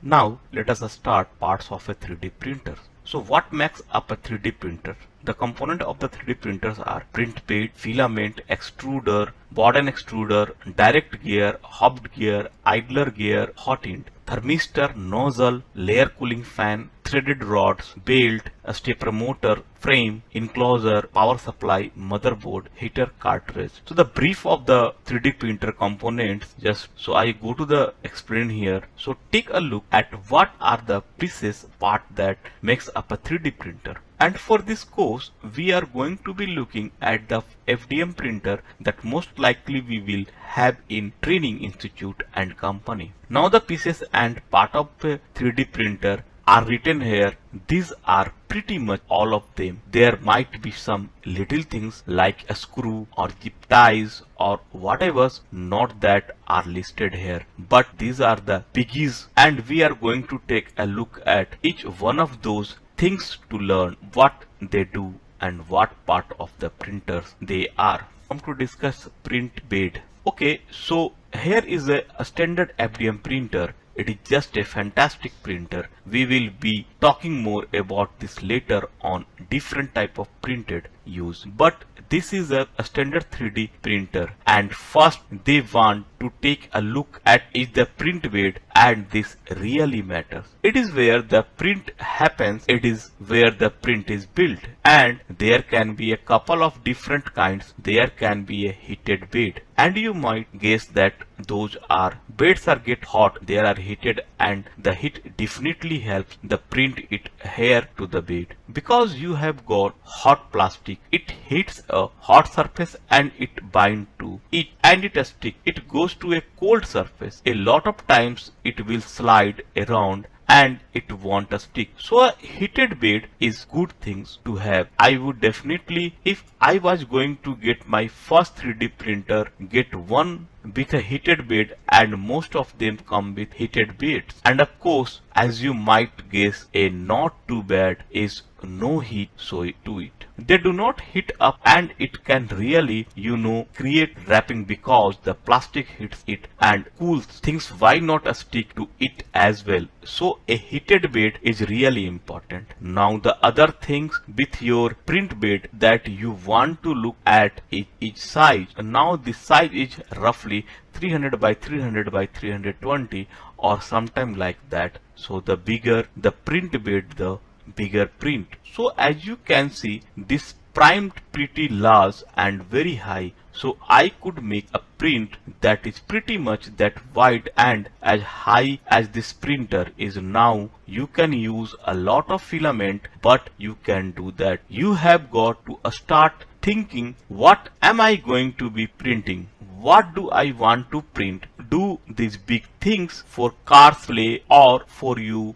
Now let us start parts of a 3D printer. So what makes up a 3D printer? The component of the 3D printers are print bed, filament, extruder, board and extruder, direct gear, hobbed gear, idler gear, hot end, thermistor, nozzle, layer cooling fan, threaded rods, belt, a stepper motor, frame, enclosure, power supply, motherboard, heater, cartridge. So the brief of the 3D printer components, just so I go to the explain here. So take a look at what are the pieces part that makes up a 3D printer. And for this course, we are going to be looking at the FDM printer that most likely we will have in training institute and company. Now the pieces and part of a 3D printer are written here. These are pretty much all of them. There might be some little things like a screw or zip ties or whatever not that are listed here, but these are the biggies, and we are going to take a look at each one of those things to learn what they do and what part of the printers they are. Come to discuss print bed. Okay, so here is a standard FDM printer. It is just a fantastic printer. We will be talking more about this later on different type of printed use. But this is a standard 3D printer, and first they want to take a look at is the print bed, and this really matters. It is where the print happens, it is where the print is built, and there can be a couple of different kinds. There can be a heated bed, and you might guess that those are beds are get hot, they are heated, and the heat definitely helps the print it here to the bed. Because you have got hot plastic, it hits a hot surface and it bind to it and it stick. It goes to a cold surface. A lot of times it will slide around and it won't stick. So a heated bed is good things to have. I would definitely, if I was going to get my first 3D printer, get one with a heated bed, and most of them come with heated beds. And of course, as you might guess, a not too bad is no heat to it. They do not heat up, and it can really, create wrapping because the plastic hits it and cools things. Why not stick to it as well? So a heated bed is really important. Now the other things with your print bed that you want to look at is each size. Now this size is roughly 300 by 300 by 320 or sometime like that. So the bigger the print bed, the bigger print. So as you can see, this primed pretty large and very high. So I could make a print that is pretty much that wide and as high as this printer is. Now you can use a lot of filament, but you can do that. You have got to start thinking, what am I going to be printing? What do I want to print? Do these big things for car play or for your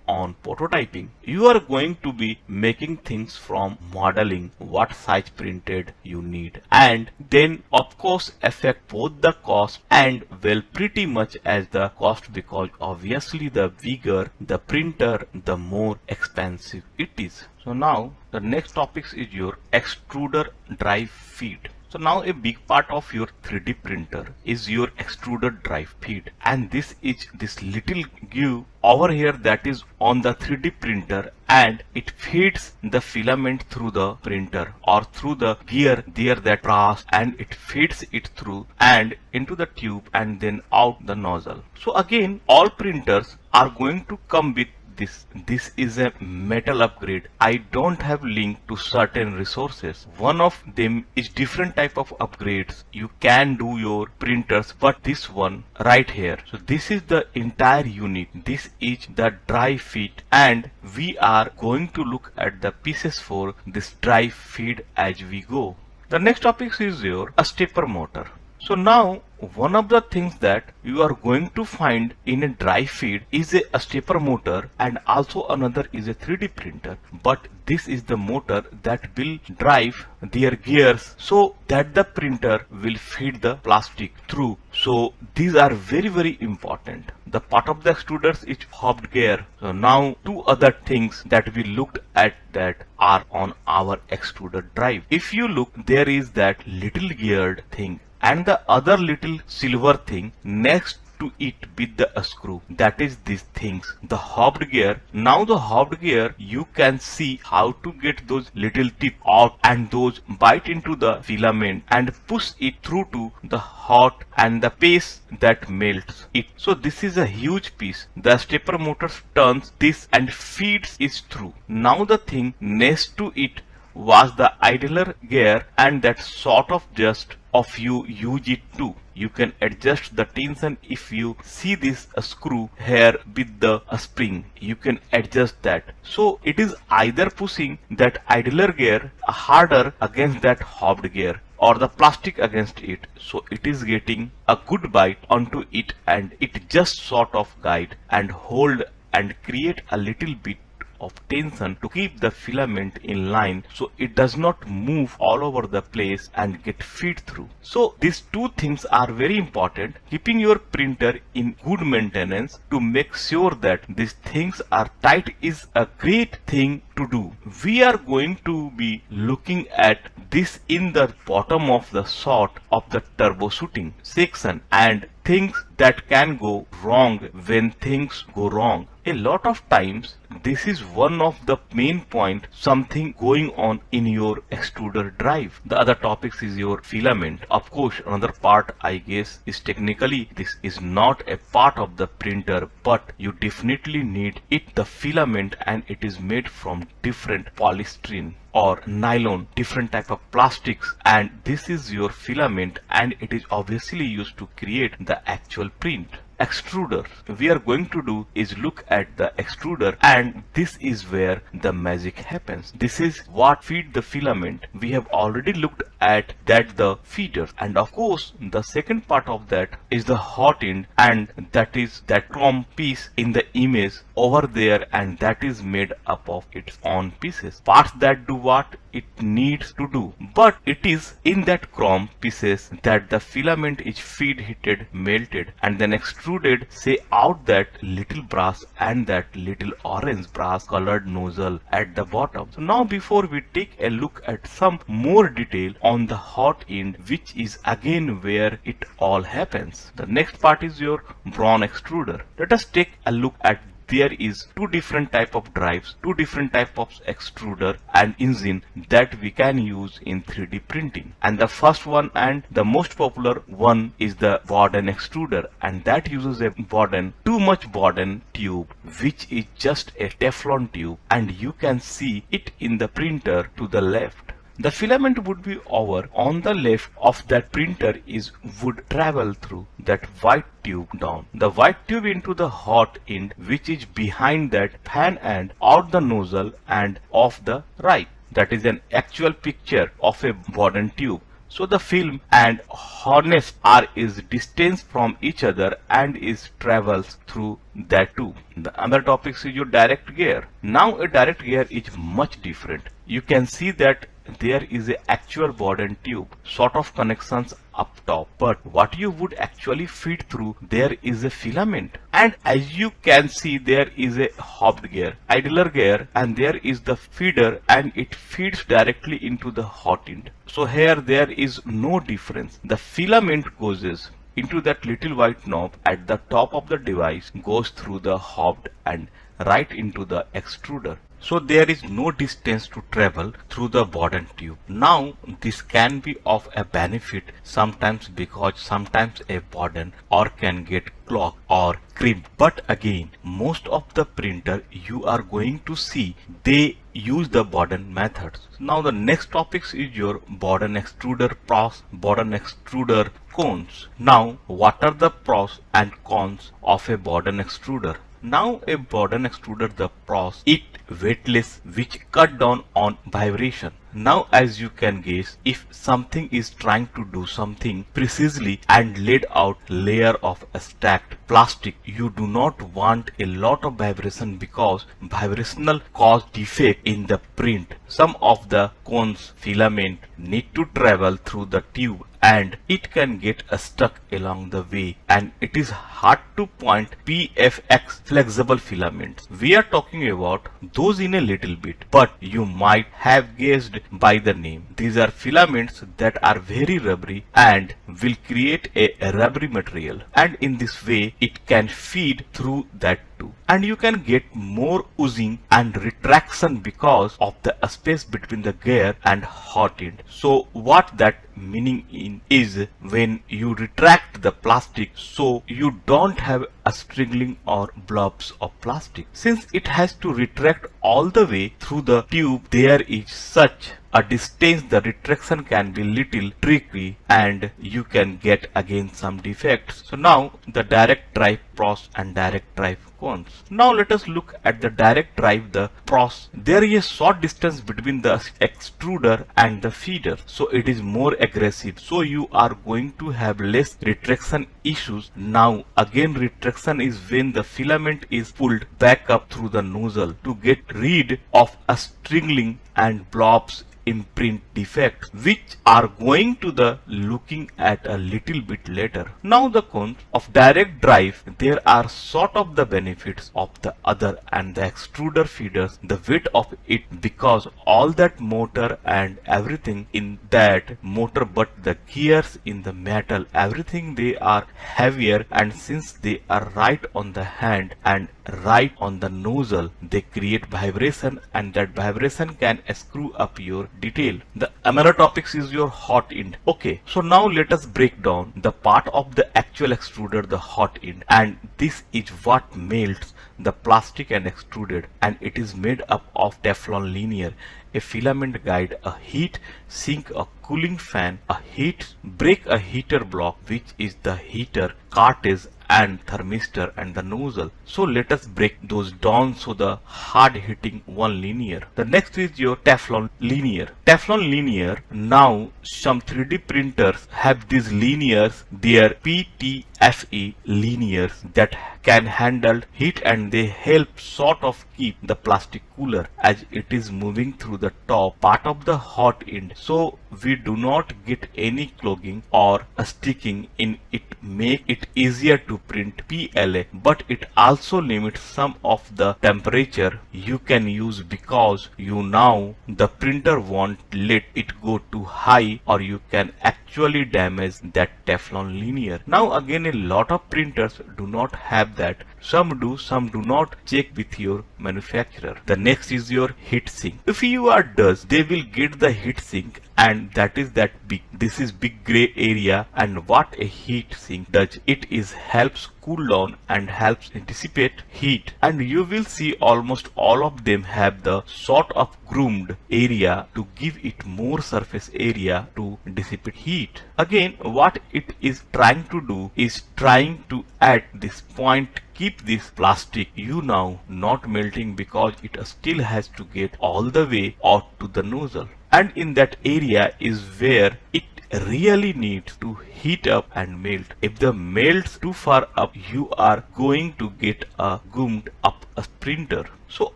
own prototyping? You are going to be making things from modeling what size printed you need, and then of course affect both the cost and well pretty much as the cost, because obviously the bigger the printer, the more expensive it is. So now the next topic is your extruder drive feed. So now a big part of your 3D printer is your extruder drive feed, and this is this little groove over here that is on the 3D printer, and it feeds the filament through the printer or through the gear there that brass, and it feeds it through and into the tube and then out the nozzle. So again, all printers are going to come with this. This is a metal upgrade. I don't have link to certain resources. One of them is different type of upgrades. You can do your printers, but this one right here. So this is the entire unit. This is the drive feed, and we are going to look at the pieces for this drive feed as we go. The next topic is your stepper motor. So now one of the things that you are going to find in a drive feed is a stepper motor, and also another is a 3D printer. But this is the motor that will drive their gears so that the printer will feed the plastic through. So these are very important. The part of the extruders is hobbed gear. So now two other things that we looked at that are on our extruder drive. If you look, there is that little geared thing and the other little silver thing next to to it with the screw. That is these things. The hobbed gear. Now the hobbed gear, you can see how to get those little tip out and those bite into the filament and push it through to the hot and the paste that melts it. So this is a huge piece. The stepper motor turns this and feeds it through. Now the thing next to it was the idler gear, and that sort of just of you use it too. You can adjust the tension. If you see this screw here with the spring, you can adjust that. So it is either pushing that idler gear harder against that hobbed gear or the plastic against it. So it is getting a good bite onto it, and it just sort of guide and hold and create a little bit of tension to keep the filament in line so it does not move all over the place and get feed through. So these two things are very important. Keeping your printer in good maintenance to make sure that these things are tight is a great thing to do. We are going to be looking at this in the bottom of the shot of the troubleshooting section and things that can go wrong when things go wrong. A lot of times this is one of the main point, something going on in your extruder drive. The other topics is your filament. Of course, another part I guess is technically this is not a part of the printer, but you definitely need it, the filament, and it is made from different polystyrene or nylon, different type of plastics, and this is your filament and it is obviously used to create the actual print. Extruder. We are going to do is look at the extruder, and this is where the magic happens. This is what feed the filament. We have already looked at that, the feeders, and of course the second part of that is the hot end, and that is that chrome piece in the image over there, and that is made up of its own pieces, parts that do what it needs to do. But it is in that chrome pieces that the filament is feed heated, melted, and then extruded, say out that little brass and that little orange brass colored nozzle at the bottom. So now before we take a look at some more detail on the hot end, which is again where it all happens. The next part is your bronze extruder. Let us take a look at there is two different type of drives, two different type of extruder and engine that we can use in 3D printing. And the first one and the most popular one is the Borden extruder, and that uses a Borden, too much Borden tube, which is just a Teflon tube, and you can see it in the printer to the left. The filament would be over on the left of that printer is would travel through that white tube down. The white tube into the hot end, which is behind that fan and out the nozzle and off the right. That is an actual picture of a Borden tube. So the film and harness are is distance from each other and is travels through that tube. The other topics is your direct gear. Now a direct gear is much different. You can see that there is a actual Borden tube sort of connections up top, but what you would actually feed through there is a filament, and as you can see there is a hobbed gear, idler gear, and there is the feeder and it feeds directly into the hot end. So here there is no difference. The filament goes into that little white knob at the top of the device, goes through the hobbed and right into the extruder. So there is no distance to travel through the Borden tube. Now this can be of a benefit sometimes because sometimes a Borden or can get clogged or crimped. But again, most of the printer you are going to see they use the Borden methods. Now the next topics is your Borden extruder pros, Borden extruder cones. Now what are the pros and cons of a Borden extruder? Now a Borden extruder, the pros, it weightless, which cut down on vibration. Now as you can guess, if something is trying to do something precisely and laid out layer of a stacked plastic, you do not want a lot of vibration because vibrational cause defect in the print. Some of the cones filament need to travel through the tube and it can get stuck along the way, and it is hard to point PFX flexible filaments. We are talking about those in a little bit, but you might have guessed by the name. These are filaments that are very rubbery and will create a rubbery material, and in this way it can feed through that too. And you can get more oozing and retraction because of the space between the gear and hot end. So what that meaning is when you retract the plastic, so you don't have a stringing or blobs of plastic. Since it has to retract all the way through the tube, there is such a distance the retraction can be little tricky and you can get again some defects. So now the direct drive pros and direct drive cons. Now let us look at the direct drive, the pros. There is a short distance between the extruder and the feeder, so it is more aggressive, so you are going to have less retraction issues. Now again, retraction is when the filament is pulled back up through the nozzle to get rid of a stringing and blobs imprint defects, which are going to the looking at a little bit later. Now the cons of direct drive, there are sort of the benefits of the other and the extruder feeders, the weight of it, because all that motor and everything in that motor, but the gears in the metal, everything they are heavier, and since they are right on the hand and right on the nozzle, they create vibration, and that vibration can screw up your detail. The another topics is your hot end. Okay, so now let us break down the part of the actual extruder, the hot end, and this is what melts the plastic and extruded, and it is made up of Teflon linear, a filament guide, a heat sink, a cooling fan, a heat break, a heater block, which is the heater cartridge, and thermistor and the nozzle. So let us break those down. So the hard hitting one linear. The next is your Teflon linear. Teflon linear, now some 3D printers have these linears, their PTFE linears that can handle heat, and they help sort of keep the plastic cooler as it is moving through the top part of the hot end, so we do not get any clogging or sticking in it. Make it easier to print PLA, but it also limits some of the temperature you can use, because you now the printer won't let it go too high or you can actually damage that Teflon linear. Now again, a lot of printers do not have that. Some do, some do not. Check with your manufacturer. The next is your heat sink. If you are does, they will get the heat sink, and that is that big. This is big gray area, and what a heat sink does, it is helps cool down and helps dissipate heat, and you will see almost all of them have the sort of groomed area to give it more surface area to dissipate heat. Again, what it is trying to do is trying to at this point keep this plastic you now not melting, because it still has to get all the way out to the nozzle, and in that area is where it really needs to heat up and melt. If the melts too far up, you are going to get a gummed up a printer. So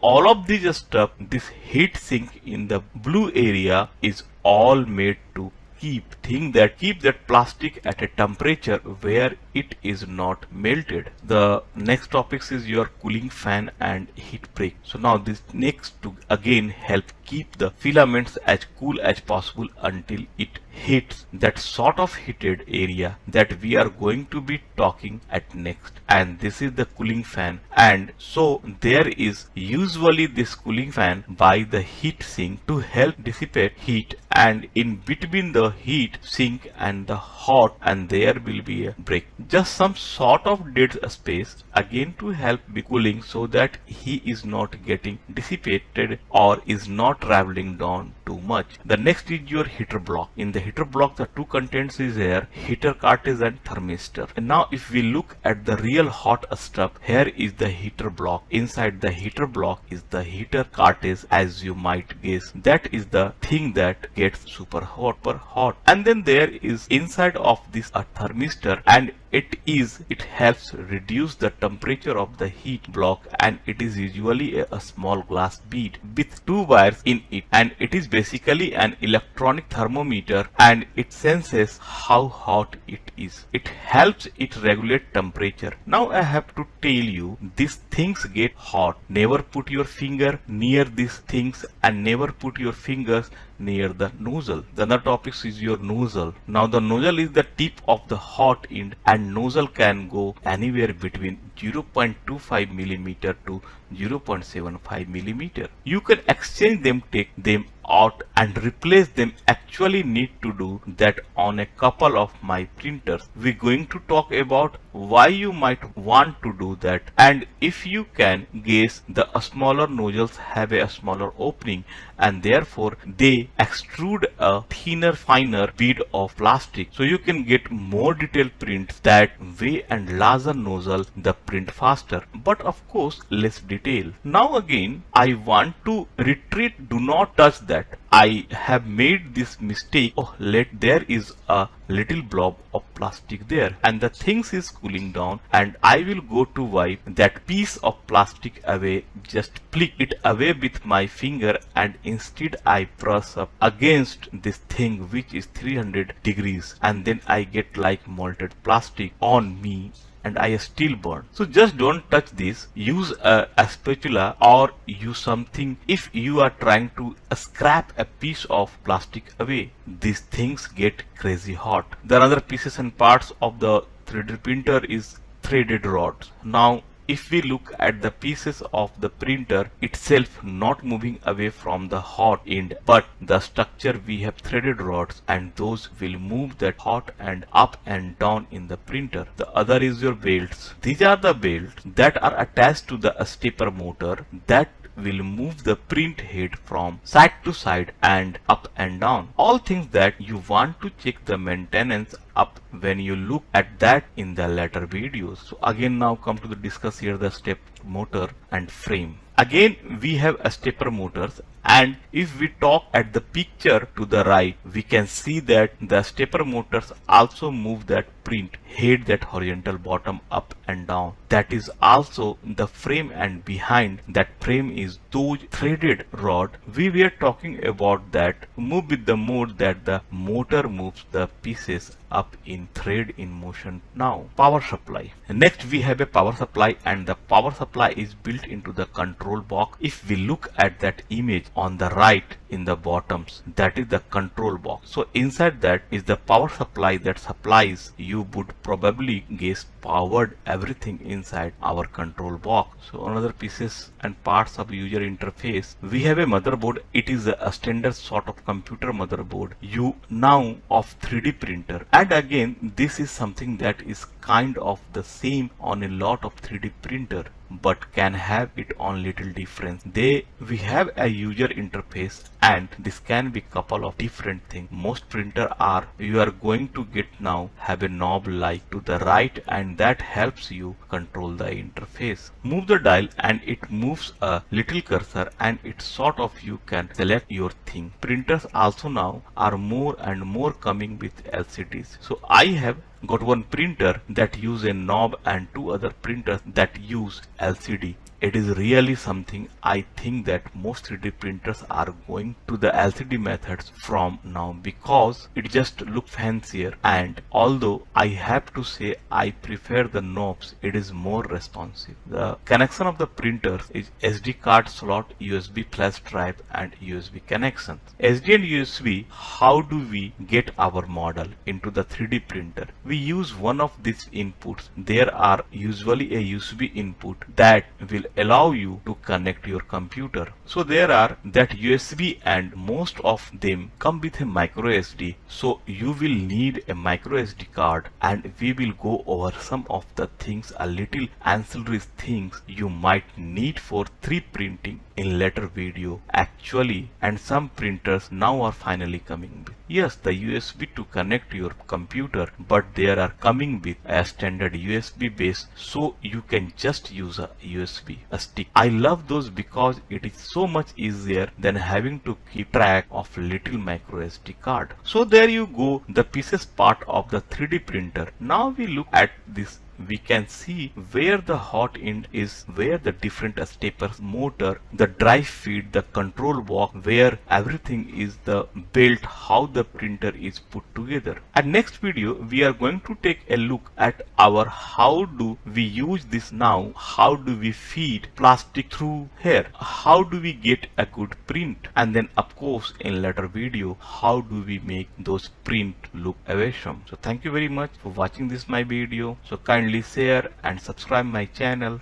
all of this stuff, this heat sink in the blue area is all made to keep that plastic at a temperature where it is not melted. The next topics is your cooling fan and heat break. So now this next to again help keep the filaments as cool as possible until it hits that sort of heated area that we are going to be talking at next. And this is the cooling fan, and so there is usually this cooling fan by the heat sink to help dissipate heat, and in between the heat sink and the hot, and there will be a break, just some sort of dead space again to help be cooling, so that he is not getting dissipated or is not traveling down too much. The next is your heater block. In the heater block, the two contents is here, heater cartridge and thermistor. And now if we look at the real hot stuff, here is the heater block. Inside the heater block is the heater cartridge, as you might guess. That is the thing that gets super hot. And then there is inside of this a thermistor, and it helps reduce the temperature of the heat block, and it is usually a small glass bead with two wires in it, and it is basically an electronic thermometer, and it senses how hot it is. It helps it regulate temperature. Now I have to tell you, these things get hot. Never put your finger near these things, and never put your fingers near the nozzle. The other topic is your nozzle. Now the nozzle is the tip of the hot end, and nozzle can go anywhere between 0.25 millimeter to 0.75 millimeter. You can exchange them, take them out and replace them. Actually need to do that on a couple of my printers. We're going to talk about why you might want to do that, and if you can guess, the smaller nozzles have a smaller opening, and therefore they extrude a thinner, finer bead of plastic, so you can get more detailed prints that way, and larger nozzle the print faster, but of course less detail. Now again I want to retreat, do not touch that. I have made this mistake. Oh, there is a little blob of plastic there, and the things is cooling down, and I will go to wipe that piece of plastic away. Just flick it away with my finger, and instead I press up against this thing which is 300 degrees, and then I get like melted plastic on me, and I still burn. So just don't touch this. Use a spatula or use something if you are trying to scrap a piece of plastic away. These things get crazy hot. The other pieces and parts of the 3D printer is threaded rods. Now if we look at the pieces of the printer itself, not moving away from the hot end, but the structure, we have threaded rods, and those will move that hot end up and down in the printer. The other is your belts. These are the belts that are attached to the stepper motor that will move the print head from side to side and up and down. All things that you want to check the maintenance up when you look at that in the later videos. So again, now come to the discuss here the step motor and frame. Again we have a stepper motors, and if we talk at the picture to the right, we can see that the stepper motors also move that print head, that horizontal bottom up and down. That is also the frame, and behind that frame is those threaded rod. We were talking about that move with the mode that the motor moves the pieces up in thread in motion. Now power supply. Next we have a power supply, and the power supply is built into the control box. If we look at that image on the right in the bottoms, that is the control box. So inside that is the power supply that supplies, you would probably guess, powered everything inside our control box. So another pieces and parts of user interface, we have a motherboard. It is a standard sort of computer motherboard you now of 3D printer, and again this is something that is kind of the same on a lot of 3D printer, but can have it on little difference. We have a user interface, and this can be couple of different things. Most printer are, you are going to get now have a knob like to the right, and that helps you control the interface. Move the dial and it moves a little cursor, and it sort of you can select your thing. Printers also now are more and more coming with LCDs. So I have got one printer that use a knob and two other printers that use LCD. It is really something. I think that most 3D printers are going to the LCD methods from now, because it just look fancier, and although I have to say I prefer the knobs, it is more responsive. The connection of the printers is SD card slot, USB flash drive, and USB connections. SD and USB, how do we get our model into the 3D printer? We use one of these inputs. There are usually a USB input that will allow you to connect your computer. So there are that USB, and most of them come with a micro SD. So you will need a micro SD card, and we will go over some of the things, a little ancillary things you might need for 3D printing in later video actually, and some printers now are finally coming with, yes, the USB to connect your computer, but they are coming with a standard USB base, so you can just use a USB. stick. I love those because it is so much easier than having to keep track of little micro SD card. So there you go, the pieces part of the 3D printer. Now we look at this. We can see where the hot end is, where the different steppers, motor, the drive feed, the control box, where everything is the built, how the printer is put together. And next video we are going to take a look at our how do we use this now, how do we feed plastic through here, how do we get a good print, and then of course in later video how do we make those print look awesome. So thank you very much for watching this my video. So kindly share and subscribe my channel.